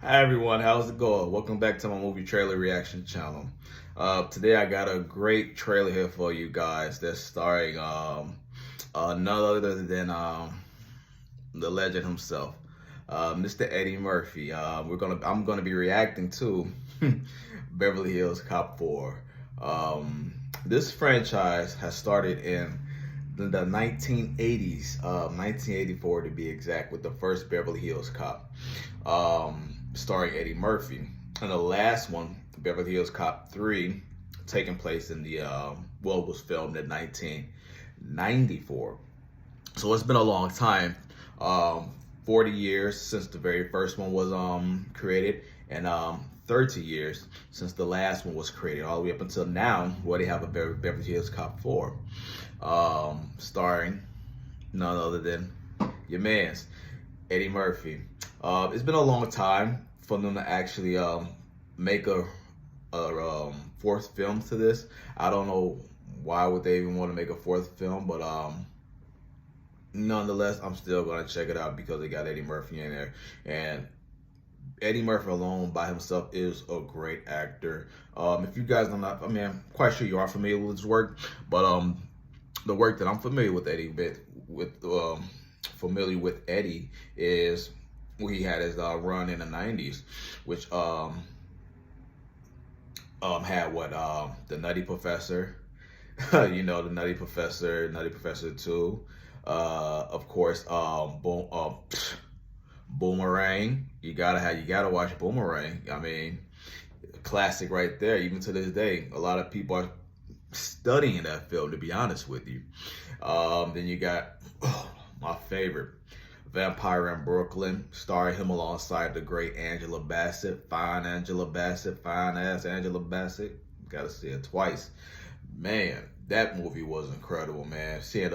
Hi everyone, how's it going? Welcome back to my movie trailer reaction channel. Today I got a great trailer here for you guys that's starring none other than the legend himself, Mr. Eddie Murphy. I'm gonna be reacting to Beverly Hills Cop 4. This franchise has started in the 1980s, 1984 to be exact, with the first Beverly Hills Cop, starring Eddie Murphy. And the last one, Beverly Hills Cop 3, taking place in the, was filmed in 1994. So it's been a long time, 40 years since the very first one was created, and 30 years since the last one was created, all the way up until now, where they have a Beverly Hills Cop 4, starring none other than your man's Eddie Murphy. It's been a long time for them to actually make a fourth film to this. I don't know why would they even want to make a fourth film, but nonetheless, I'm still gonna check it out because they got Eddie Murphy in there, and Eddie Murphy alone by himself is a great actor. If you guys are not, I mean, I'm quite sure you are familiar with his work, but the work that I'm familiar with Eddie familiar with Eddie is where he had his run in the 90s, which had what the Nutty Professor, you know, the Nutty Professor 2, of course, Boomerang. You gotta watch Boomerang. I mean, classic right there. Even to this day, a lot of people are studying that film, to be honest with you. Then you got my favorite, Vampire in Brooklyn, starring him alongside the great Angela Bassett, fine ass Angela Bassett. Gotta see it twice. Man, that movie was incredible, man. Seeing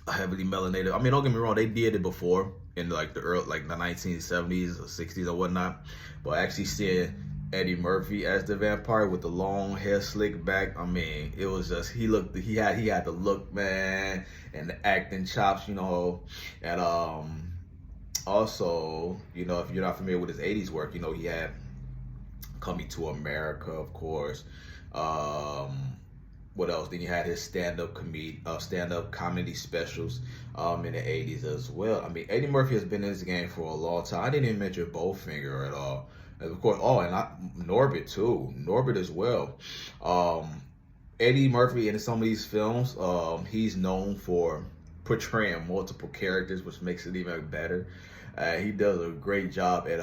a heavily melanated, I mean, don't get me wrong, they did it before in like the 1970s or 60s or whatnot, but actually seeing Eddie Murphy as the vampire with the long hair slicked back, I mean, it was just, he had the look, man, and the acting chops, you know. And also, you know, if you're not familiar with his 80s work, you know, he had Coming to America, of course. What else? Then you had his stand-up comedy specials in the 80s as well. I mean, Eddie Murphy has been in this game for a long time. I didn't even mention Bowfinger at all. And of course, Norbit too. Norbit as well. Eddie Murphy in some of these films, he's known for portraying multiple characters, which makes it even better. He does a great job at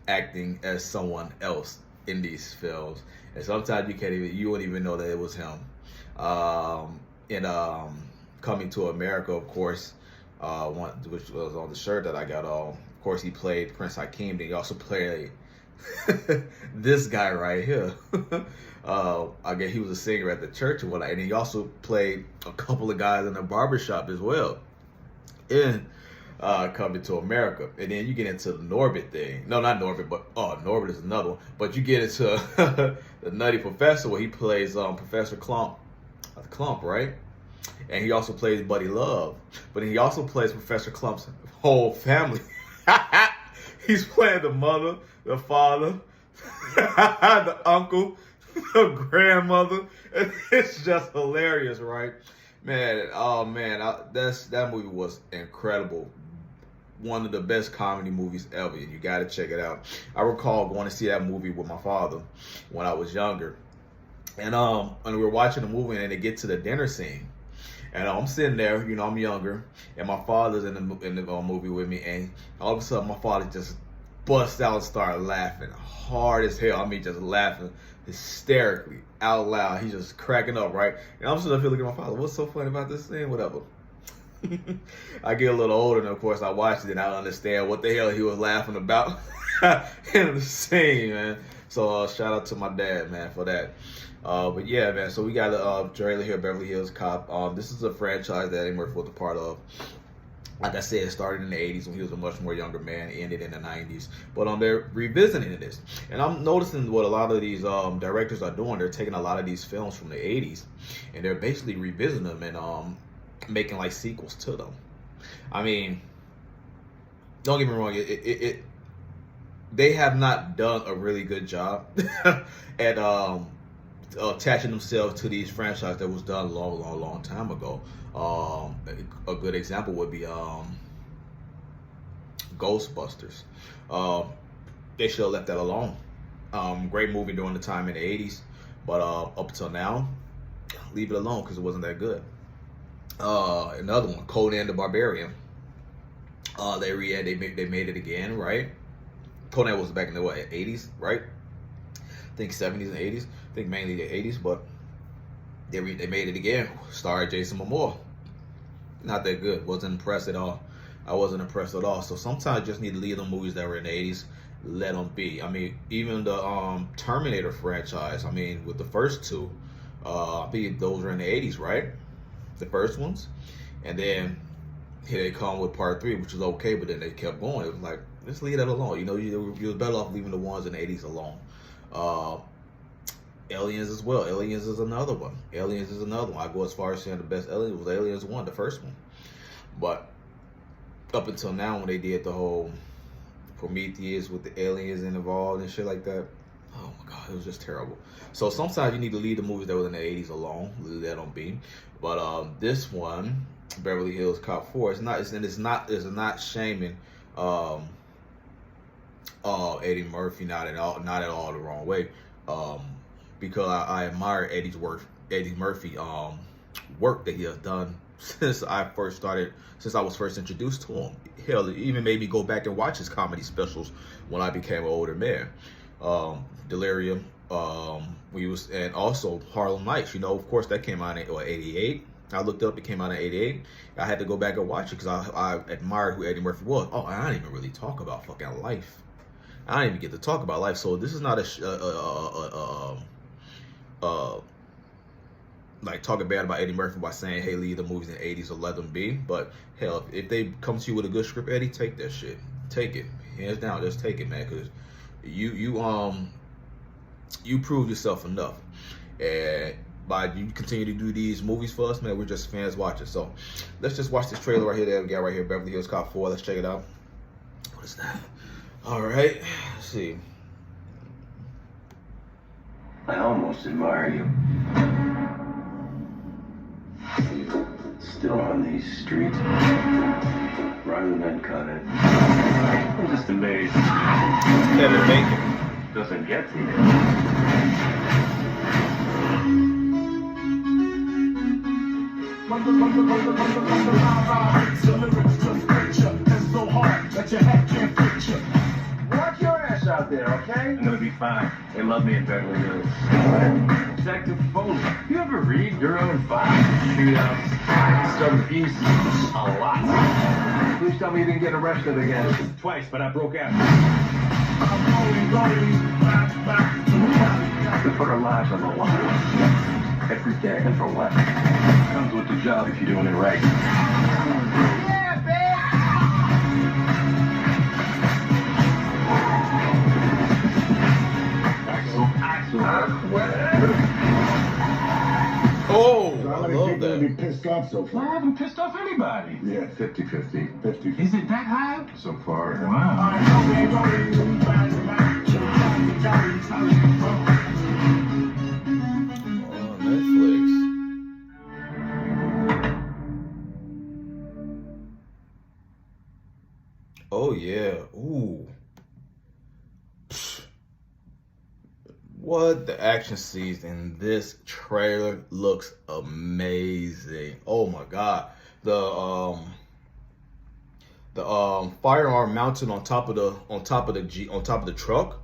acting as someone else in these films, and sometimes you wouldn't even know that it was him. In Coming to America, of course, which was on the shirt that I got on. Of course, he played Prince Hakeem. Then he also played this guy right here. I guess he was a singer at the church or whatnot, and he also played a couple of guys in the barbershop as well in Coming to America. And then you get into the Norbit thing. No, not Norbit, but Norbit is another one. But you get into the Nutty Professor, where he plays Professor Clump, right? And he also plays Buddy Love, but he also plays Professor Clump's whole family. He's playing the mother, the father, the uncle, the grandmother. And it's just hilarious, right? Man, oh man, that movie was incredible. One of the best comedy movies ever, and you got to check it out. I recall going to see that movie with my father when I was younger, and we were watching the movie, and they get to the dinner scene, and I'm sitting there, you know, I'm younger, and my father's in the movie with me, and all of a sudden my father just busts out and started laughing hard as hell. I mean, just laughing hysterically out loud. He's just cracking up, right? And I'm sitting there looking at my father. What's so funny about this thing? Whatever. I get a little older, and of course I watched it, and I don't understand what the hell he was laughing about in the scene, man. So shout out to my dad, man, for that. But yeah, man, so we got a trailer here, Beverly Hills Cop. This is a franchise that Eddie Murphy was a part of. Like I said, it started in the 80s when he was a much more younger man, ended in the 90s. But they're revisiting this. And I'm noticing what a lot of these directors are doing. They're taking a lot of these films from the 80s, and they're basically revisiting them and making like sequels to them. I mean, don't get me wrong, they have not done a really good job at attaching themselves to these franchises that was done a long time ago. A good example would be Ghostbusters. Um, they should have left that alone. Great movie during the time in the 80s, but up until now, leave it alone because it wasn't that good. Another one, Conan the Barbarian. They made it again, right? Conan was back in the 80s, right? I think 70s and 80s. I think mainly the 80s, but they made it again. Starred Jason Momoa. Not that good. Wasn't impressed at all. I wasn't impressed at all. So sometimes you just need to leave the movies that were in the 80s. Let them be. I mean, even the Terminator franchise. I mean, with the first two, I think those were in the 80s, right? The first ones, and then here they come with part 3, which is okay, but then they kept going. It was like, just leave that alone. You know, you was better off leaving the ones in the 80s alone. Aliens as well. Aliens is another one. I go as far as saying the best Alien was Aliens 1, the first one. But up until now, when they did the whole Prometheus with the aliens involved and shit like that, oh my god, it was just terrible. So sometimes you need to leave the movies that were in the 80s alone. Let them be. But this one, Beverly Hills Cop 4, it's not shaming Eddie Murphy, not at all the wrong way. Because I admire Eddie Murphy work that he has done since I was first introduced to him. Hell, it even made me go back and watch his comedy specials when I became an older man. Delirium, and also Harlem Nights. You know, of course, that came out in 88. I looked up, it came out in 88. I had to go back and watch it because I admired who Eddie Murphy was. Oh, I didn't even really talk about fucking life. I didn't even get to talk about life. So this is not like talking bad about Eddie Murphy by saying, hey, leave the movies in the 80s or let them be. But hell, if they come to you with a good script, Eddie, take that shit. Take it. Hands down, just take it, man, because you prove yourself enough. And by you continue to do these movies for us, man, we're just fans watching. So let's just watch this trailer right here that we got right here, Beverly Hills Cop 4. Let's check it out. What is that? All right, let's see. I almost admire you. Still on these streets, running uncut. I'm just amazed. Kevin Bacon doesn't get to you. Watch your ass out there, okay? I'm gonna be fine. They love me in Beverly Hills. Detective Foley, you ever read your own files? Shootouts, some abuse, a lot. Please tell me you didn't get arrested again. Twice, but I broke out. We put our lives on the line. Every day. And for what? Comes with the job if you're doing it right. Yeah, baby! Axel. Oh, So I how many love people have that. you pissed off so I far? haven't pissed off anybody. Yeah, 50-50. 50. Is it that high? So far. Wow. On Netflix. Oh yeah. Ooh. Psh. What the action scenes in this trailer looks amazing. Oh my god. The firearm mounted on top of the truck.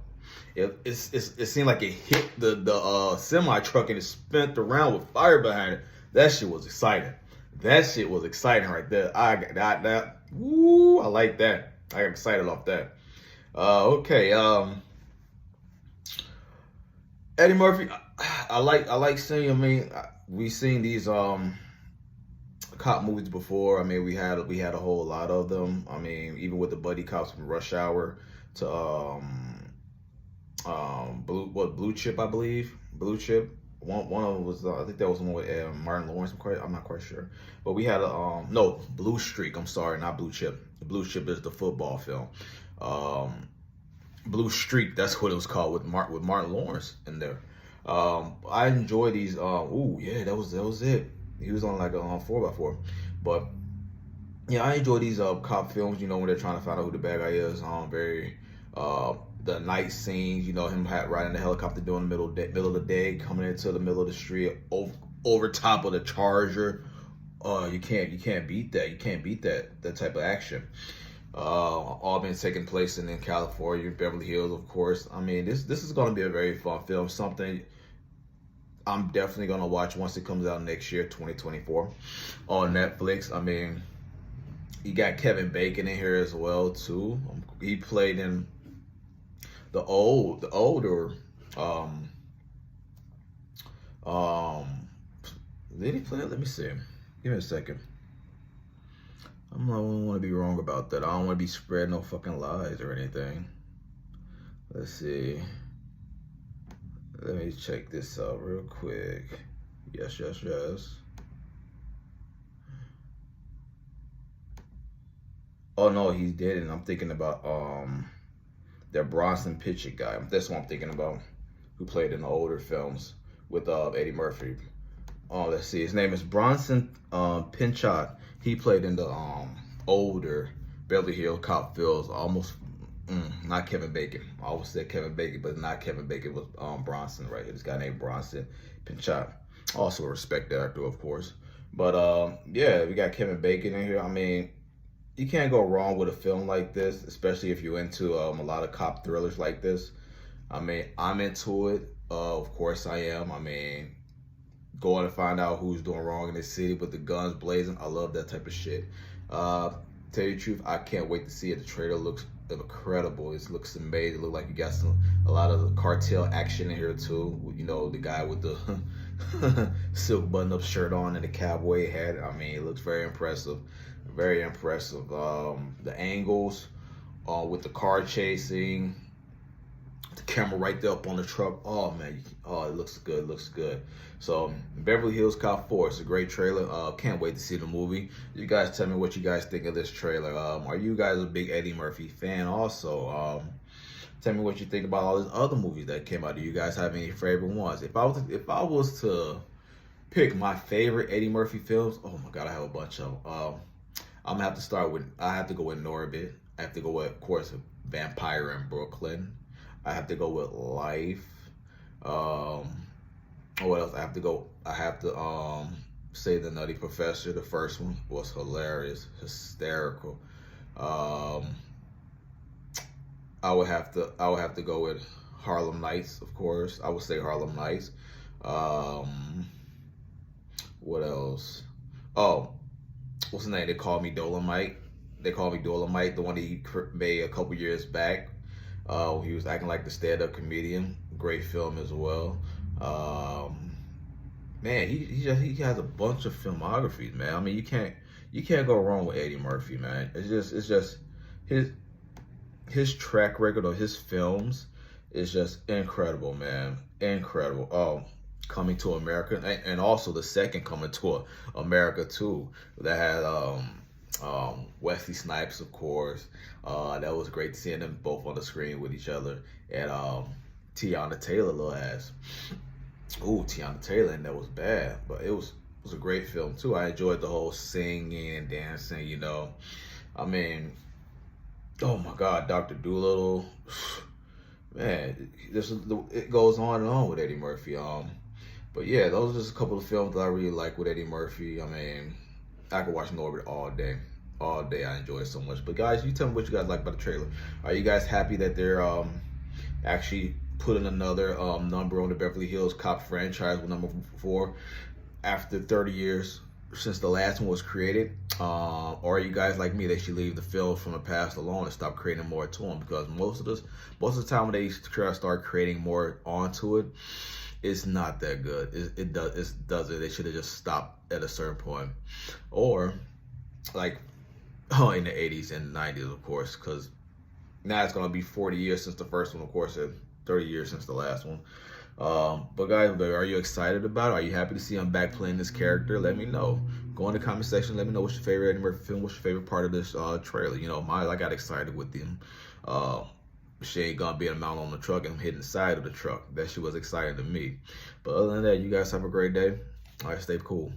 It seemed like it hit the semi truck and it spun around with fire behind it. That shit was exciting. That shit was exciting right there. I got that. Woo, I like that. I got excited off that. Okay. Eddie Murphy, I like seeing. I mean, we've seen these cop movies before. I mean, we had a whole lot of them. I mean, even with the buddy cops from Rush Hour to Blue Chip, I believe. Blue Chip. One of them was I think that was one with Martin Lawrence. I'm not quite sure, but we had a Blue Streak. I'm sorry, not Blue Chip. The Blue Chip is the football film. Blue Streak. That's what it was called with Martin Lawrence in there. I enjoy these. Ooh, yeah, that was it. He was on like a 4x4, but yeah, I enjoy these cop films. You know, when they're trying to find out who the bad guy is. Very the night scenes. You know, him riding the helicopter during the middle of the day, coming into the middle of the street over top of the Charger. You can't beat that. You can't beat that type of action. All been taking place in California, Beverly Hills, of course. I mean, this is going to be a very fun film. Something I'm definitely going to watch once it comes out next year, 2024, on Netflix. I mean, you got Kevin Bacon in here as well too. He played in the older. Did he play? Let me see. Give me a second. I don't want to be wrong about that. I don't want to be spreading no fucking lies or anything. Let's see. Let me check this out real quick. Yes. Oh no, he didn't. I'm thinking about that Bronson Pinchot guy. That's what I'm thinking about. Who played in the older films with Eddie Murphy. Oh, let's see. His name is Bronson Pinchot. He played in the older Beverly Hills Cop films. Almost not Kevin Bacon. I always said Kevin Bacon, but not Kevin Bacon. It was Bronson right here. This guy named Bronson Pinchot. Also a respected actor, of course. But yeah, we got Kevin Bacon in here. I mean, you can't go wrong with a film like this, especially if you're into a lot of cop thrillers like this. I mean, I'm into it. Of course I am. I mean, going to find out who's doing wrong in the city with the guns blazing. I love that type of shit. Tell you the truth, I can't wait to see it. The trailer looks incredible. It looks amazing. It looks like you got a lot of the cartel action in here too. You know, the guy with the silk button-up shirt on and the cowboy hat. I mean, it looks very impressive. Very impressive. The angles with the car chasing, the camera right there up on the truck. Oh man, it looks good. Looks good. So Beverly Hills Cop 4. It's a great trailer. Can't wait to see the movie. You guys tell me what you guys think of this trailer. Are you guys a big Eddie Murphy fan? Also, tell me what you think about all these other movies that came out. Do you guys have any favorite ones? If I was to pick my favorite Eddie Murphy films, oh my god, I have a bunch of them. I'm gonna have to start with. I have to go with Norbit. I have to go with, of course, Vampire in Brooklyn. I have to go with Life. What else? I have to say The Nutty Professor. The first one was hilarious, hysterical. I would have to go with Harlem Nights, of course. I would say Harlem Nights. What else? Oh, what's his name? They call me Dolomite. The one he made a couple years back. He was acting like the stand-up comedian. Great film as well. Man, he has a bunch of filmographies, man. I mean, you can't go wrong with Eddie Murphy, man. It's just his track record of his films is just incredible, man. Incredible. Oh, Coming to America, and also the second Coming to America too, that had Wesley Snipes, of course. That was great seeing them both on the screen with each other, and Tiana Taylor, little ass. Ooh, Tiana Taylor, and that was bad, but it was a great film too. I enjoyed the whole singing and dancing. You know, I mean, oh my God, Dr. Dolittle. Man, it goes on and on with Eddie Murphy. But yeah, those are just a couple of films that I really like with Eddie Murphy. I mean, I could watch Norbit all day. All day. I enjoy it so much. But guys, you tell me what you guys like about the trailer. Are you guys happy that they're actually putting another number on the Beverly Hills Cop franchise with number 4 after 30 years since the last one was created? Or are you guys like me, they should leave the films from the past alone and stop creating more to them? Because most of the time when they try to start creating more onto it, it's not that good. It doesn't. They should have just stopped at a certain point, or like in the 80s and 90s, of course, because now it's gonna be 40 years since the first one, of course, and 30 years since the last one. But guys, are you excited about it? Are you happy to see him back playing this character? Let me know. Go in the comment section. Let me know what's your favorite Eddie Murphy film. What's your favorite part of this trailer? You know, I got excited with him she ain't gonna be a mount on the truck and I'm hitting the side of the truck. That shit was exciting to me. But other than that, you guys have a great day. All right, stay cool.